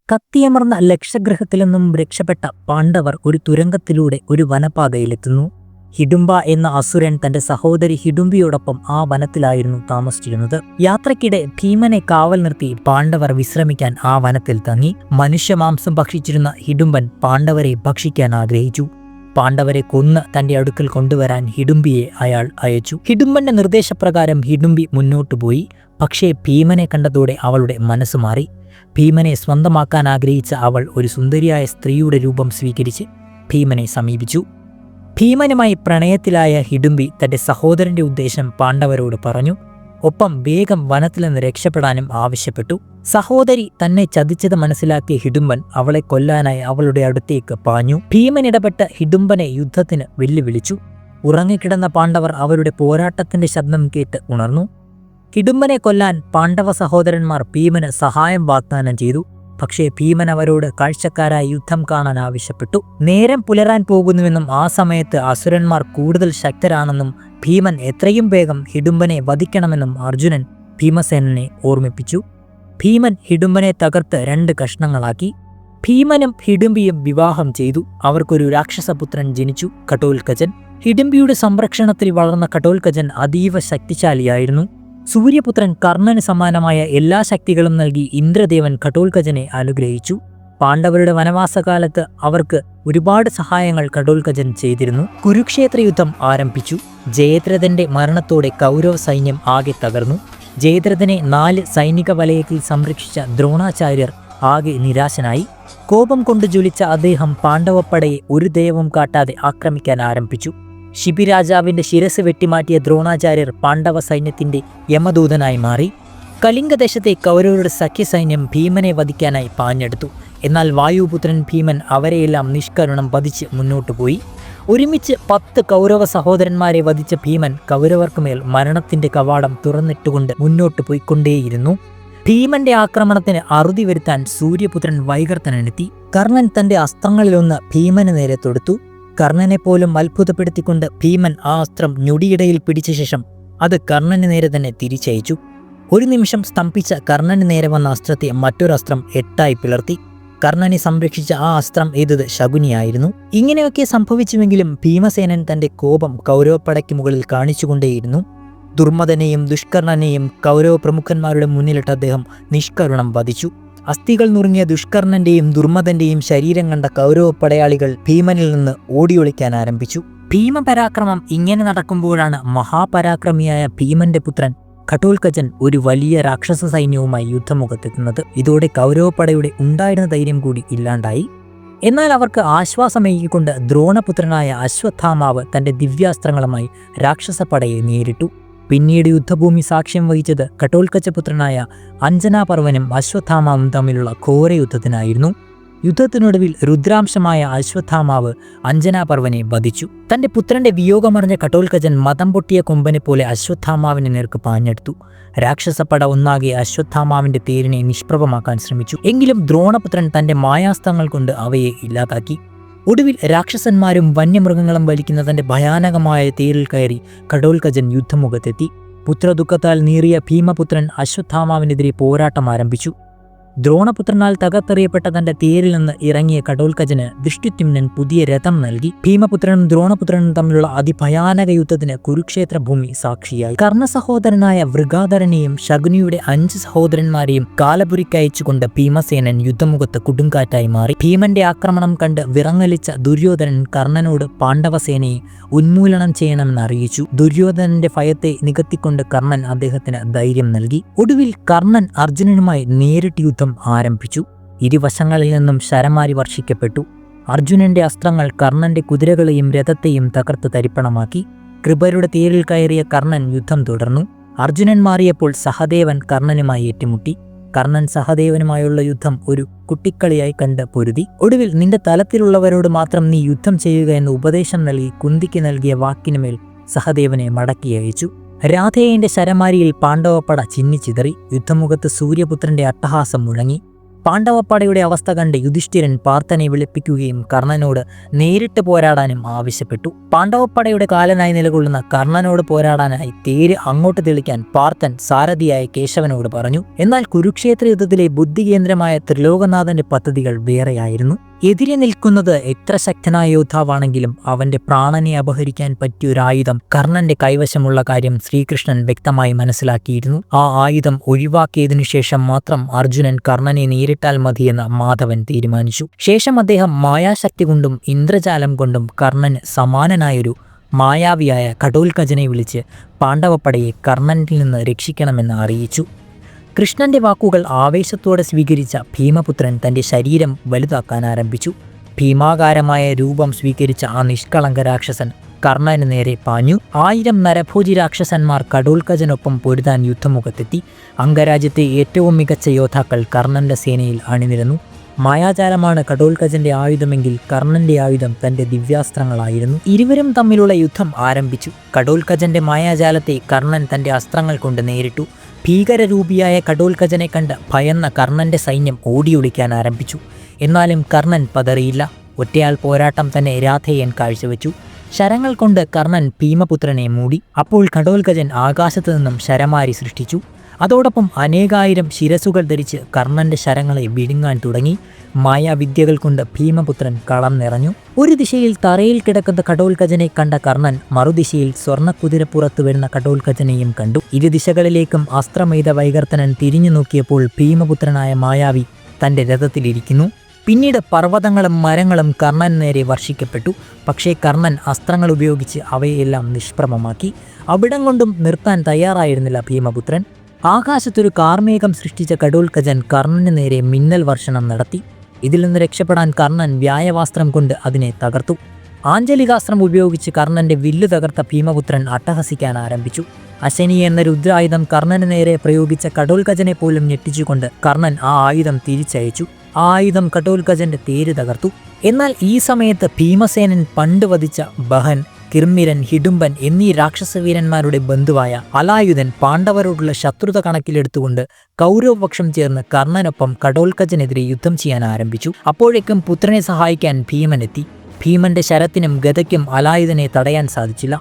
കത്തിയമർന്ന ലക്ഷഗ്രഹത്തിൽ നിന്നും രക്ഷപ്പെട്ട പാണ്ഡവർ ഒരു തുരങ്കത്തിലൂടെ ഒരു വനപാതയിലെത്തുന്നു. ഹിഡുംബ എന്ന അസുരൻ തന്റെ സഹോദരി ഹിഡുംബിയോടൊപ്പം ആ വനത്തിലായിരുന്നു താമസിച്ചിരുന്നത്. യാത്രക്കിടെ ഭീമനെ കാവൽ നിർത്തി പാണ്ഡവർ വിശ്രമിക്കാൻ ആ വനത്തിൽ തങ്ങി. മനുഷ്യമാംസം ഭക്ഷിച്ചിരുന്ന ഹിഡുംബൻ പാണ്ഡവരെ ഭക്ഷിക്കാൻ ആഗ്രഹിച്ചു. പാണ്ഡവരെ കൊന്ന് തന്റെ അടുക്കൽ കൊണ്ടുവരാൻ ഹിഡുംബിയെ അയാൾ അയച്ചു. ഹിഡുംബന്റെ നിർദ്ദേശപ്രകാരം ഹിഡുംബി മുന്നോട്ടുപോയി. പക്ഷേ ഭീമനെ കണ്ടതോടെ അവളുടെ മനസ്സ് മാറി. ഭീമനെ സ്വന്തമാക്കാൻ ആഗ്രഹിച്ച അവൾ ഒരു സുന്ദരിയായ സ്ത്രീയുടെ രൂപം സ്വീകരിച്ച് ഭീമനെ സമീപിച്ചു. ഭീമനുമായി പ്രണയത്തിലായ ഹിഡുംബി തന്റെ സഹോദരന്റെ ഉദ്ദേശം പാണ്ഡവരോട് പറഞ്ഞു. ഒപ്പം വേഗം വനത്തിൽ നിന്ന് രക്ഷപ്പെടാനും ആവശ്യപ്പെട്ടു. സഹോദരി തന്നെ ചതിച്ചത് മനസ്സിലാക്കിയ ഹിഡുംബൻ അവളെ കൊല്ലാനായി അവളുടെ അടുത്തേക്ക് പാഞ്ഞു. ഭീമൻ ഇടപെട്ട് ഹിഡുംബനെ യുദ്ധത്തിന് വെല്ലുവിളിച്ചു. ഉറങ്ങിക്കിടന്ന പാണ്ഡവർ അവരുടെ പോരാട്ടത്തിന്റെ ശബ്ദം കേട്ട് ഉണർന്നു. ഹിഡുംബനെ കൊല്ലാൻ പാണ്ഡവ സഹോദരന്മാർ ഭീമന് സഹായം വാഗ്ദാനം ചെയ്തു. പക്ഷേ ഭീമൻ അവരോട് കാഴ്ചക്കാരായി യുദ്ധം കാണാൻ ആവശ്യപ്പെട്ടു. നേരം പുലരാൻ പോകുന്നുവെന്നും ആ സമയത്ത് അസുരന്മാർ കൂടുതൽ ശക്തരാണെന്നും ഭീമൻ എത്രയും വേഗം ഹിഡുംബനെ വധിക്കണമെന്നും അർജുനൻ ഭീമസേനനെ ഓർമ്മിപ്പിച്ചു. ഭീമൻ ഹിഡുംബനെ തകർത്ത് 2 കഷ്ണങ്ങളാക്കി. ഭീമനും ഹിഡുംബിയും വിവാഹം ചെയ്തു. അവർക്കൊരു രാക്ഷസപുത്രൻ ജനിച്ചു, കഠോൽകചൻ. ഹിഡുംബിയുടെ സംരക്ഷണത്തിൽ വളർന്ന കഠോൽകചൻ അതീവ ശക്തിശാലിയായിരുന്നു. സൂര്യപുത്രൻ കർണന് സമാനമായ എല്ലാ ശക്തികളും നൽകി ഇന്ദ്രദേവൻ കഠോൽകചനെ അനുഗ്രഹിച്ചു. പാണ്ഡവരുടെ വനവാസകാലത്ത് അവർക്ക് ഒരുപാട് സഹായങ്ങൾ കഠോൽകചൻ ചെയ്തിരുന്നു. കുരുക്ഷേത്ര യുദ്ധം ആരംഭിച്ചു. ജയദ്രഥന്റെ മരണത്തോടെ കൗരവ സൈന്യം ആകെ തകർന്നു. ജയദ്രഥനെ 4 സൈനിക വലയത്തിൽ സംരക്ഷിച്ച ദ്രോണാചാര്യർ ആകെ നിരാശനായി. കോപം കൊണ്ട് ജ്വലിച്ച അദ്ദേഹം പാണ്ഡവപ്പടയെ ഒരു ദയവും കാട്ടാതെ ആക്രമിക്കാൻ ആരംഭിച്ചു. ശിബിരാജാവിന്റെ ശിരസ് വെട്ടിമാറ്റിയ ദ്രോണാചാര്യർ പാണ്ഡവ സൈന്യത്തിന്റെ യമദൂതനായി മാറി. കലിംഗദേശത്തെ കൗരവരുടെ സഖ്യസൈന്യം ഭീമനെ വധിക്കാനായി പാഞ്ഞെടുത്തു. എന്നാൽ വായുപുത്രൻ ഭീമൻ അവരെയെല്ലാം നിഷ്കരുണം വധിച്ച് മുന്നോട്ടുപോയി. ഒരുമിച്ച് 10 കൗരവ സഹോദരന്മാരെ വധിച്ച ഭീമൻ കൗരവർക്കുമേൽ മരണത്തിന്റെ കവാടം തുറന്നിട്ടുകൊണ്ട് മുന്നോട്ട് പോയിക്കൊണ്ടേയിരുന്നു. ഭീമന്റെ ആക്രമണത്തിന് അറുതി വരുത്താൻ സൂര്യപുത്രൻ വൈകർത്തനെത്തി. കർണൻ തന്റെ അസ്ത്രങ്ങളിലൊന്ന് ഭീമന് നേരെ തൊടുത്തു. കർണനെ പോലും അത്ഭുതപ്പെടുത്തിക്കൊണ്ട് ഭീമൻ ആ അസ്ത്രം ഞൊടിയിടയിൽ പിടിച്ച ശേഷം അത് കർണന് നേരെ തന്നെ തിരിച്ചയച്ചു. ഒരു നിമിഷം സ്തംഭിച്ച കർണന് നേരെ വന്ന അസ്ത്രത്തെ മറ്റൊരു അസ്ത്രം 8ആയി പിളർത്തി. കർണനെ സംരക്ഷിച്ച ആ അസ്ത്രം എയ്തത് ശകുനിയായിരുന്നു. ഇങ്ങനെയൊക്കെ സംഭവിച്ചുവെങ്കിലും ഭീമസേനൻ തന്റെ കോപം കൗരവപ്പടയ്ക്ക് മുകളിൽ കാണിച്ചുകൊണ്ടേയിരുന്നു. ദുർമദനെയും ദുഷ്കർണനെയും കൗരവ പ്രമുഖന്മാരുടെ മുന്നിലിട്ട് അദ്ദേഹം നിഷ്കരുണം വധിച്ചു. അസ്ഥികൾ നുറുങ്ങിയ ദുഷ്കർണന്റെയും ദുർമദന്റെയും ശരീരം കണ്ട കൗരവ പടയാളികൾ ഭീമനിൽ നിന്ന് ഓടിയൊളിക്കാൻ ആരംഭിച്ചു. ഭീമപരാക്രമം ഇങ്ങനെ നടക്കുമ്പോഴാണ് മഹാപരാക്രമിയായ ഭീമന്റെ പുത്രൻ കഠോൽകചൻ ഒരു വലിയ രാക്ഷസ സൈന്യവുമായി യുദ്ധമുഖത്തെത്തുന്നത്. ഇതോടെ കൗരവപ്പടയുടെ ഉണ്ടായിരുന്ന ധൈര്യം കൂടി ഇല്ലാണ്ടായി. എന്നാൽ അവർക്ക് ആശ്വാസമേകിക്കൊണ്ട് ദ്രോണപുത്രനായ അശ്വത്ഥാമാവ് തന്റെ ദിവ്യാസ്ത്രങ്ങളുമായി രാക്ഷസപ്പടയെ നേരിട്ടു. പിന്നീട് യുദ്ധഭൂമി സാക്ഷ്യം വഹിച്ചത് കഠോൽകചപുത്രനായ അഞ്ജനാപർവനും അശ്വത്ഥാമാവും തമ്മിലുള്ള ഘോര യുദ്ധത്തിനായിരുന്നു. യുദ്ധത്തിനൊടുവിൽ രുദ്രാംശമായ അശ്വത്ഥാമാവ് അഞ്ജനാപർവനെ വധിച്ചു. തന്റെ പുത്രന്റെ വിയോഗമറിഞ്ഞ കഠോൽകചൻ മതം പൊട്ടിയ കൊമ്പനെ പോലെ അശ്വത്ഥാമാവിനെ നേർക്ക് പാഞ്ഞെടുത്തു. രാക്ഷസപ്പട ഒന്നാകെ അശ്വത്ഥാമാവിന്റെ തേരിനെ നിഷ്പ്രഭമാക്കാൻ ശ്രമിച്ചു. എങ്കിലും ദ്രോണപുത്രൻ തന്റെ മായാസ്ത്രങ്ങൾ കൊണ്ട് അവയെ ഇല്ലാതാക്കി. ഒടുവിൽ രാക്ഷസന്മാരും വന്യമൃഗങ്ങളും വലിക്കുന്ന തന്റെ ഭയാനകമായ തേരിൽ കയറി കഠോൽകചൻ യുദ്ധമുഖത്തെത്തി. പുത്രദുഃഖത്താൽ നീറിയ ഭീമപുത്രൻ അശ്വത്ഥാമാവിനെതിരെ പോരാട്ടം ആരംഭിച്ചു. ദ്രോണപുത്രനാൽ തകർത്തെറിയപ്പെട്ട തന്റെ തേരിൽ നിന്ന് ഇറങ്ങിയ കഠോൽകചന് ദൃഷ്ടിത്യുമ്നൻ പുതിയ രഥം നൽകി. ഭീമപുത്രനും ദ്രോണപുത്രനും തമ്മിലുള്ള അതിഭയാനക യുദ്ധത്തിന് കുരുക്ഷേത്ര ഭൂമി സാക്ഷിയായി. കർണസഹോദരനായ വൃഗാധരനെയും ശകുനിയുടെ 5 സഹോദരന്മാരെയും കാലപുരിക്കയച്ചുകൊണ്ട് ഭീമസേനൻ യുദ്ധമുഖത്ത് കൊടുങ്കാറ്റായി മാറി. ഭീമന്റെ ആക്രമണം കണ്ട് വിറങ്ങലിച്ച ദുര്യോധനൻ കർണനോട് പാണ്ഡവസേനയെ ഉന്മൂലനം ചെയ്യണമെന്ന് അറിയിച്ചു. ദുര്യോധനന്റെ ഭയത്തെ നികത്തിക്കൊണ്ട് കർണൻ അദ്ദേഹത്തിന് ധൈര്യം നൽകി. ഒടുവിൽ കർണൻ അർജുനനുമായി നേരിട്ട് യുദ്ധം ആരംഭിച്ചു. ഇരുവശങ്ങളിൽ നിന്നും ശരമാരി വർഷിക്കപ്പെട്ടു. അർജുനന്റെ അസ്ത്രങ്ങൾ കർണന്റെ കുതിരകളെയും രഥത്തെയും തകർത്ത് തരിപ്പണമാക്കി. കൃപരുടെ തേരിൽ കയറിയ കർണൻ യുദ്ധം തുടർന്നു. അർജുനൻ മാറിയപ്പോൾ സഹദേവൻ കർണനുമായി ഏറ്റുമുട്ടി. കർണൻ സഹദേവനുമായുള്ള യുദ്ധം ഒരു കുട്ടിക്കളിയായി കണ്ട് പൊരുതി. ഒടുവിൽ നിന്റെ തലത്തിലുള്ളവരോട് മാത്രം നീ യുദ്ധം ചെയ്യുക എന്ന് ഉപദേശം നൽകി കുന്തിക്ക് നൽകിയ വാക്കിനുമേൽ സഹദേവനെ മടക്കി അയച്ചു. രാധേയന്റെ ശരമാരിയിൽ പാണ്ഡവപ്പട ചിന്നിച്ചിതറി. യുദ്ധമുഖത്ത് സൂര്യപുത്രന്റെ അട്ടഹാസം മുഴങ്ങി. പാണ്ഡവപ്പടയുടെ അവസ്ഥ കണ്ട് യുധിഷ്ഠിരൻ പാർത്ഥനെ വിളിപ്പിക്കുകയും കർണനോട് നേരിട്ട് പോരാടാനും ആവശ്യപ്പെട്ടു. പാണ്ഡവപ്പടയുടെ കാലനായി നിലകൊള്ളുന്ന കർണനോട് പോരാടാനായി തേര് അങ്ങോട്ട് തെളിക്കാൻ പാർത്ഥൻ സാരഥിയായ കേശവനോട് പറഞ്ഞു. എന്നാൽ കുരുക്ഷേത്ര യുദ്ധത്തിലെ ബുദ്ധികേന്ദ്രമായ ത്രിലോകനാഥന്റെ പദ്ധതികൾ വേറെയായിരുന്നു. എതിരെ നിൽക്കുന്നത് എത്ര ശക്തനായ യോദ്ധാവാണെങ്കിലും അവന്റെ പ്രാണനെ അപഹരിക്കാൻ പറ്റിയൊരായുധം കർണന്റെ കൈവശമുള്ള കാര്യം ശ്രീകൃഷ്ണൻ വ്യക്തമായി മനസ്സിലാക്കിയിരുന്നു. ആ ആയുധം ഒഴിവാക്കിയതിനു ശേഷം മാത്രം അർജുനൻ കർണനെ നേരിട്ടാൽ മതിയെന്ന് മാധവൻ തീരുമാനിച്ചു. ശേഷം അദ്ദേഹം മായാശക്തി കൊണ്ടും ഇന്ദ്രജാലം കൊണ്ടും കർണന് സമാനനായൊരു മായാവിയായ ഘടോൽകജനെ വിളിച്ച് പാണ്ഡവപ്പടയെ കർണനിൽ നിന്ന് രക്ഷിക്കണമെന്ന് അറിയിച്ചു. കൃഷ്ണന്റെ വാക്കുകൾ ആവേശത്തോടെ സ്വീകരിച്ച ഭീമപുത്രൻ തൻ്റെ ശരീരം വലുതാക്കാൻ ആരംഭിച്ചു. ഭീമാകാരമായ രൂപം സ്വീകരിച്ച ആ നിഷ്കളങ്ക രാക്ഷസൻ കർണന് നേരെ പാഞ്ഞു. 1000 നരഭോജി രാക്ഷസന്മാർ ഘടോൽകജനൊപ്പം പൊരുതാൻ യുദ്ധമുഖത്തെത്തി. അംഗരാജ്യത്തെ ഏറ്റവും മികച്ച യോദ്ധാക്കൾ കർണന്റെ സേനയിൽ അണിനിരന്നു. മായാജാലമാണ് ഘടോൽകജന്റെ ആയുധമെങ്കിൽ കർണന്റെ ആയുധം തന്റെ ദിവ്യാസ്ത്രങ്ങളായിരുന്നു. ഇരുവരും തമ്മിലുള്ള യുദ്ധം ആരംഭിച്ചു. ഘടോൽകജന്റെ മായാജാലത്തെ കർണൻ തന്റെ അസ്ത്രങ്ങൾ കൊണ്ട് നേരിട്ടു. ഭീകരരൂപിയായ ഘടോൽകജനെ കണ്ട് ഭയന്ന കർണന്റെ സൈന്യം ഓടിയൊളിക്കാൻ ആരംഭിച്ചു. എന്നാലും കർണൻ പതറിയില്ല. ഒറ്റയാൾ പോരാട്ടം തന്നെ രാധേയൻ കാഴ്ചവെച്ചു. ശരങ്ങൾ കൊണ്ട് കർണൻ ഭീമപുത്രനെ മൂടി. അപ്പോൾ ഘടോൽകജൻ ആകാശത്തു നിന്നും ശരമാരി സൃഷ്ടിച്ചു. അതോടൊപ്പം അനേകായിരം ശിരസുകൾ ധരിച്ച് കർണന്റെ ശരങ്ങളെ വിഴുങ്ങാൻ തുടങ്ങി. മായാവിദ്യകൾ കൊണ്ട് ഭീമപുത്രൻ കളം നിറഞ്ഞു. ഒരു ദിശയിൽ തറയിൽ കിടക്കുന്ന ഘടോൽകജനെ കണ്ട കർണൻ മറുദിശയിൽ സ്വർണ്ണക്കുതിരപ്പുറത്തു വരുന്ന ഘടോൽകജനെയും കണ്ടു. ഇരു ദിശകളിലേക്കും അസ്ത്രമെയ്ത വൈകർത്തനൻ തിരിഞ്ഞു നോക്കിയപ്പോൾ ഭീമപുത്രനായ മായാവി തൻ്റെ രഥത്തിലിരിക്കുന്നു. പിന്നീട് പർവ്വതങ്ങളും മരങ്ങളും കർണൻ നേരെ വർഷിക്കപ്പെട്ടു. പക്ഷേ കർണൻ അസ്ത്രങ്ങൾ ഉപയോഗിച്ച് അവയെല്ലാം നിഷ്പ്രഭമാക്കി. അവിടം കൊണ്ടും നിർത്താൻ തയ്യാറായിരുന്നില്ല ഭീമപുത്രൻ. ആകാശത്തൊരു കാർമേഘം സൃഷ്ടിച്ച ഘടോൽകജൻ കർണന് നേരെ മിന്നൽ വർഷണം നടത്തി. ഇതിൽ നിന്ന് രക്ഷപ്പെടാൻ കർണൻ വ്യായവാസ്ത്രം കൊണ്ട് അതിനെ തകർത്തു. ആഞ്ജലികാസ്ത്രം ഉപയോഗിച്ച് കർണന്റെ വില്ല് തകർത്ത ഭീമപുത്രൻ അട്ടഹസിക്കാൻ ആരംഭിച്ചു. അശനി എന്ന രുദ്രായുധം കർണന് നേരെ പ്രയോഗിച്ച ഘടോൽകജനെ പോലും ഞെട്ടിച്ചുകൊണ്ട് കർണൻ ആ ആയുധം തിരിച്ചയച്ചു. ആ ആയുധം ഘടോൽകജന്റെ തേര് തകർത്തു. എന്നാൽ ഈ സമയത്ത് ഭീമസേനൻ പണ്ട് വധിച്ച ബഹൻ, കിർമിരൻ, ഹിഡുംബൻ എന്നീ രാക്ഷസവീരന്മാരുടെ ബന്ധുവായ അലായുധൻ പാണ്ഡവരോടുള്ള ശത്രുത കണക്കിലെടുത്തുകൊണ്ട് കൗരവപക്ഷം ചേർന്ന് കർണനൊപ്പം ഘടോൽകജനെതിരെ യുദ്ധം ചെയ്യാൻ ആരംഭിച്ചു. അപ്പോഴേക്കും പുത്രനെ സഹായിക്കാൻ ഭീമനെത്തി. ഭീമന്റെ ശരത്തിനും ഗദയ്ക്കും അലായുധനെ തടയാൻ സാധിച്ചില്ല.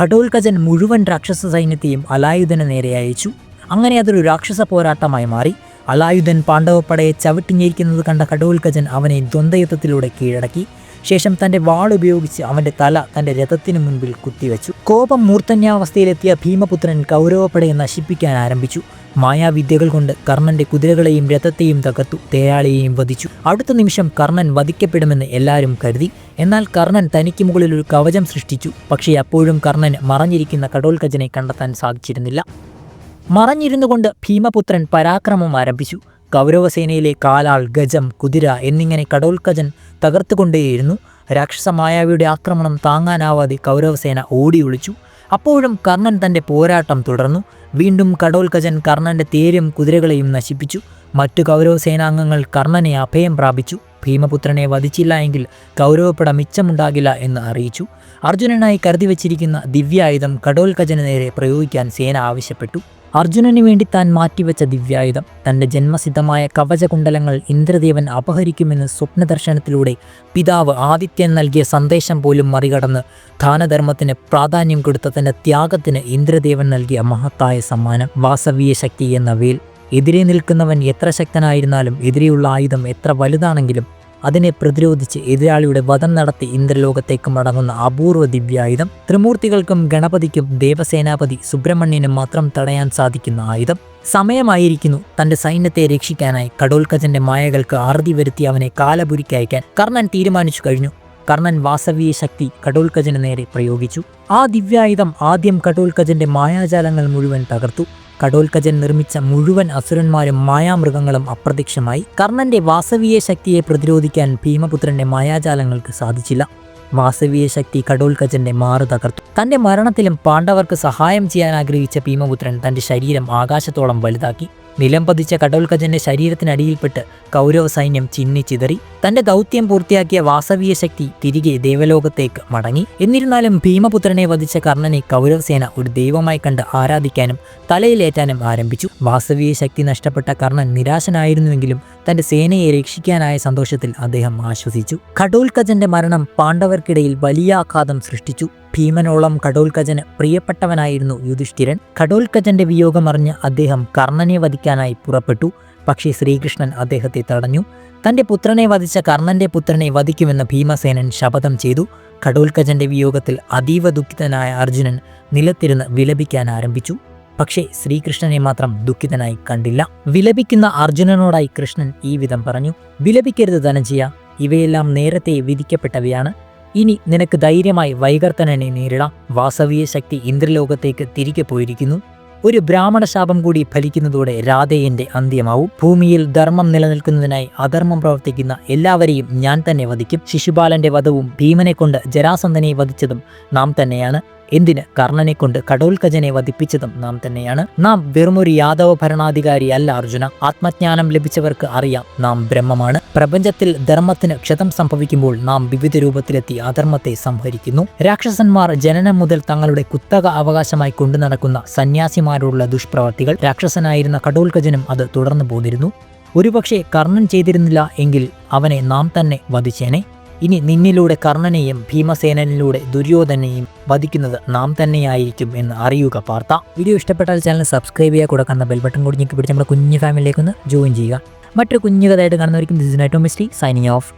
ഘടോൽകജൻ മുഴുവൻ രാക്ഷസ സൈന്യത്തെയും അലായുധന് നേരെ അയച്ചു. അങ്ങനെ അതൊരു രാക്ഷസ പോരാട്ടമായി മാറി. അലായുധൻ പാണ്ഡവപ്പടയെ ചവിട്ടിഞ്ഞിരിക്കുന്നത് കണ്ട ഘടോൽകജൻ അവനെ ദ്വന്ദ്വയുദ്ധത്തിലൂടെ കീഴടക്കി. ശേഷം തൻ്റെ വാളുപയോഗിച്ച് അവൻ്റെ തല തൻ്റെ രഥത്തിനു മുൻപിൽ കുത്തിവെച്ചു. കോപം മൂർധന്യാവസ്ഥയിലെത്തിയ ഭീമപുത്രൻ കൗരവപ്പടയെ നശിപ്പിക്കാൻ ആരംഭിച്ചു. മായാവിദ്യകൾ കൊണ്ട് കർണന്റെ കുതിരകളെയും രഥത്തെയും തകർത്തു. തേയാളിയെയും വധിച്ചു. അടുത്ത നിമിഷം കർണൻ വധിക്കപ്പെടുമെന്ന് എല്ലാവരും കരുതി. എന്നാൽ കർണൻ തനിക്ക് മുകളിൽ ഒരു കവചം സൃഷ്ടിച്ചു. പക്ഷേ അപ്പോഴും കർണന് മറഞ്ഞിരിക്കുന്ന ഘടോൽകജനെ കണ്ടെത്താൻ സാധിച്ചിരുന്നില്ല. മറഞ്ഞിരുന്നുകൊണ്ട് ഭീമപുത്രൻ പരാക്രമം ആരംഭിച്ചു. കൗരവസേനയിലെ കാലാൾ, ഗജം, കുതിര എന്നിങ്ങനെ ഘടോൽകജൻ തകർത്തുകൊണ്ടേയിരുന്നു. രാക്ഷസ മായാവിയുടെ ആക്രമണം താങ്ങാനാവാതെ കൗരവസേന ഓടിയൊളിച്ചു. അപ്പോഴും കർണൻ തൻ്റെ പോരാട്ടം തുടർന്നു. വീണ്ടും ഘടോൽകജൻ കർണന്റെ തേരും കുതിരകളെയും നശിപ്പിച്ചു. മറ്റു കൗരവസേനാംഗങ്ങൾ കർണനെ അഭയം പ്രാപിച്ചു. ഭീമപുത്രനെ വധിച്ചില്ല എങ്കിൽ കൗരവപ്പട മിച്ചമുണ്ടാകില്ല എന്ന് അറിയിച്ചു. അർജുനനായി കരുതി വച്ചിരിക്കുന്ന ദിവ്യായുധം ഘടോൽകജന് നേരെ പ്രയോഗിക്കാൻ സേന ആവശ്യപ്പെട്ടു. അർജുനന് വേണ്ടി താൻ മാറ്റിവെച്ച ദിവ്യായുധം, തൻ്റെ ജന്മസിദ്ധമായ കവചകുണ്ടലങ്ങൾ ഇന്ദ്രദേവൻ അപഹരിക്കുമെന്ന് സ്വപ്നദർശനത്തിലൂടെ പിതാവ് ആദിത്യൻ നൽകിയ സന്ദേശം പോലും മറികടന്ന് ദാനധർമ്മത്തിന് പ്രാധാന്യം കൊടുത്ത തൻ്റെ ത്യാഗത്തിന് ഇന്ദ്രദേവൻ നൽകിയ മഹത്തായ സമ്മാനം വാസവീയ ശക്തി എന്ന വേൽ. എതിരെ നിൽക്കുന്നവൻ എത്ര ശക്തനായിരുന്നാലും എതിരെയുള്ള ആയുധം എത്ര വലുതാണെങ്കിലും അതിനെ പ്രതിരോധിച്ച് എതിരാളിയുടെ വധം നടത്തി ഇന്ദ്രലോകത്തേക്ക് മടങ്ങുന്ന അപൂർവ ദിവ്യായുധം. ത്രിമൂർത്തികൾക്കും ഗണപതിക്കും ദേവസേനാപതി സുബ്രഹ്മണ്യനും മാത്രം തടയാൻ സാധിക്കുന്ന ആയുധം. സമയമായിരിക്കുന്നു തൻ്റെ സൈന്യത്തെ രക്ഷിക്കാനായി ഘടോൽകജന്റെ മായകൾക്ക് അറുതി വരുത്തി അവനെ കാലപുരിക്കയക്കാൻ കർണൻ തീരുമാനിച്ചു കഴിഞ്ഞു. കർണൻ വാസവീയ ശക്തി ഘടോൽകജന് നേരെ പ്രയോഗിച്ചു. ആ ദിവ്യായുധം ആദ്യം ഘടോൽകജന്റെ മായാജാലങ്ങൾ മുഴുവൻ തകർത്തു. ഘടോൽകജൻ നിർമ്മിച്ച മുഴുവൻ അസുരന്മാരും മായാമൃഗങ്ങളും അപ്രത്യക്ഷമായി. കർണന്റെ വാസവീയ ശക്തിയെ പ്രതിരോധിക്കാൻ ഭീമപുത്രന്റെ മായാജാലങ്ങൾക്ക് സാധിച്ചില്ല. വാസവീയ ശക്തി ഘടോൽകജന്റെ മാറു തകർത്തു. തന്റെ മരണത്തിലും പാണ്ഡവർക്ക് സഹായം ചെയ്യാൻ ആഗ്രഹിച്ച ഭീമപുത്രൻ തന്റെ ശരീരം ആകാശത്തോളം വലുതാക്കി. നിലംപതിച്ച ഘടോൽക്കചന്റെ ശരീരത്തിനടിയിൽപ്പെട്ട് കൗരവ സൈന്യം ചിന്നിച്ചിതറി. തന്റെ ദൗത്യം പൂർത്തിയാക്കിയ വാസവീയ ശക്തി തിരികെ ദേവലോകത്തേക്ക് മടങ്ങി. എന്നിരുന്നാലും ഭീമപുത്രനെ വധിച്ച കർണനെ കൗരവസേന ഒരു ദൈവമായി കണ്ട് ആരാധിക്കാനും തലയിലേറ്റാനും ആരംഭിച്ചു. വാസവീയ ശക്തി നഷ്ടപ്പെട്ട കർണൻ നിരാശനായിരുന്നുവെങ്കിലും തന്റെ സേനയെ രക്ഷിക്കാനായ സന്തോഷത്തിൽ അദ്ദേഹം ആശ്വസിച്ചു. ഘടോൽക്കചന്റെ മരണം പാണ്ഡവർക്കിടയിൽ വലിയ ആഘാതം സൃഷ്ടിച്ചു. ഭീമനോളം ഘടോൽക്കചന് പ്രിയപ്പെട്ടവനായിരുന്നു യുധിഷ്ഠിരൻ. ഘടോൽക്കചന്റെ വിയോഗമറിഞ്ഞ് അദ്ദേഹം കർണനെ വധിക്കാനായി പുറപ്പെട്ടു. പക്ഷേ ശ്രീകൃഷ്ണൻ അദ്ദേഹത്തെ തടഞ്ഞു. തന്റെ പുത്രനെ വധിച്ച കർണന്റെ പുത്രനെ വധിക്കുമെന്ന് ഭീമസേനൻ ശപഥം ചെയ്തു. ഘടോൽക്കചന്റെ വിയോഗത്തിൽ അതീവ ദുഃഖിതനായ അർജുനൻ നിലത്തിരുന്ന് വിലപിക്കാൻ ആരംഭിച്ചു. പക്ഷേ ശ്രീകൃഷ്ണനെ മാത്രം ദുഃഖിതനായി കണ്ടില്ല. വിലപിക്കുന്ന അർജുനനോടായി കൃഷ്ണൻ ഈ വിധം പറഞ്ഞു: വിലപിക്കരുത് ധനഞ്ജയ, ഇവയെല്ലാം നേരത്തെ വിധിക്കപ്പെട്ടവയാണ്. ഇനി നിനക്ക് ധൈര്യമായി വൈകർത്തനനെ നേരിടാം. വാസവീയ ശക്തി ഇന്ദ്രലോകത്തേക്ക് തിരികെ പോയിരിക്കുന്നു. ഒരു ബ്രാഹ്മണ ശാപം കൂടി ഫലിക്കുന്നതോടെ രാധേയന്റെ അന്ത്യമാവും. ഭൂമിയിൽ ധർമ്മം നിലനിൽക്കുന്നതിനായി അധർമ്മം പ്രവർത്തിക്കുന്ന എല്ലാവരെയും ഞാൻ തന്നെ വധിക്കും. ശിശുപാലന്റെ വധവും ഭീമനെ കൊണ്ട് ജരാസന്ധനെ വധിച്ചതും നാം തന്നെയാണ്. എന്തിന് കർണനെ കൊണ്ട് ഘടോൽക്കചനെ വധിപ്പിച്ചതും നാം തന്നെയാണ്. നാം വെറുമൊരു യാദവ ഭരണാധികാരി അല്ല അർജുന. ആത്മജ്ഞാനം ലഭിച്ചവർക്ക് അറിയാം നാം ബ്രഹ്മമാണ്. പ്രപഞ്ചത്തിൽ ധർമ്മത്തിന് ക്ഷതം സംഭവിക്കുമ്പോൾ നാം വിവിധ രൂപത്തിലെത്തി അധർമ്മത്തെ സംഹരിക്കുന്നു. രാക്ഷസന്മാർ ജനനം മുതൽ തങ്ങളുടെ കുത്തക അവകാശമായി കൊണ്ടു നടക്കുന്ന സന്യാസിമാരോടുള്ള ദുഷ്പ്രവർത്തികൾ. രാക്ഷസനായിരുന്ന ഘടോൽക്കചനും അത് തുടർന്നു പോന്നിരുന്നു. ഒരുപക്ഷെ കർണൻ ചെയ്തിരുന്നില്ല എങ്കിൽ അവനെ നാം തന്നെ വധിച്ചേനെ. ഇനി നിന്നിലൂടെ കർണനെയും ഭീമസേനനിലൂടെ ദുര്യോധനെയും വധിക്കുന്നത് നാം തന്നെയായിരിക്കും എന്ന് അറിയുക പാർത്ത. വീഡിയോ ഇഷ്ടപ്പെട്ടാൽ ചാനൽ സബ്സ്ക്രൈബ് ചെയ്യുക, കൂടെ കാണുന്ന ബെൽ ബട്ടൺ കൂടി ഞെക്കി പിടിച്ച് നമ്മുടെ കുഞ്ഞു ഫാമിലിയിലേക്ക് ഒന്ന് ജോയിൻ ചെയ്യുക. മറ്റൊരു കുഞ്ഞു കഥയായിട്ട് കാണുന്നവരിക്കും. This is night mystery signing of.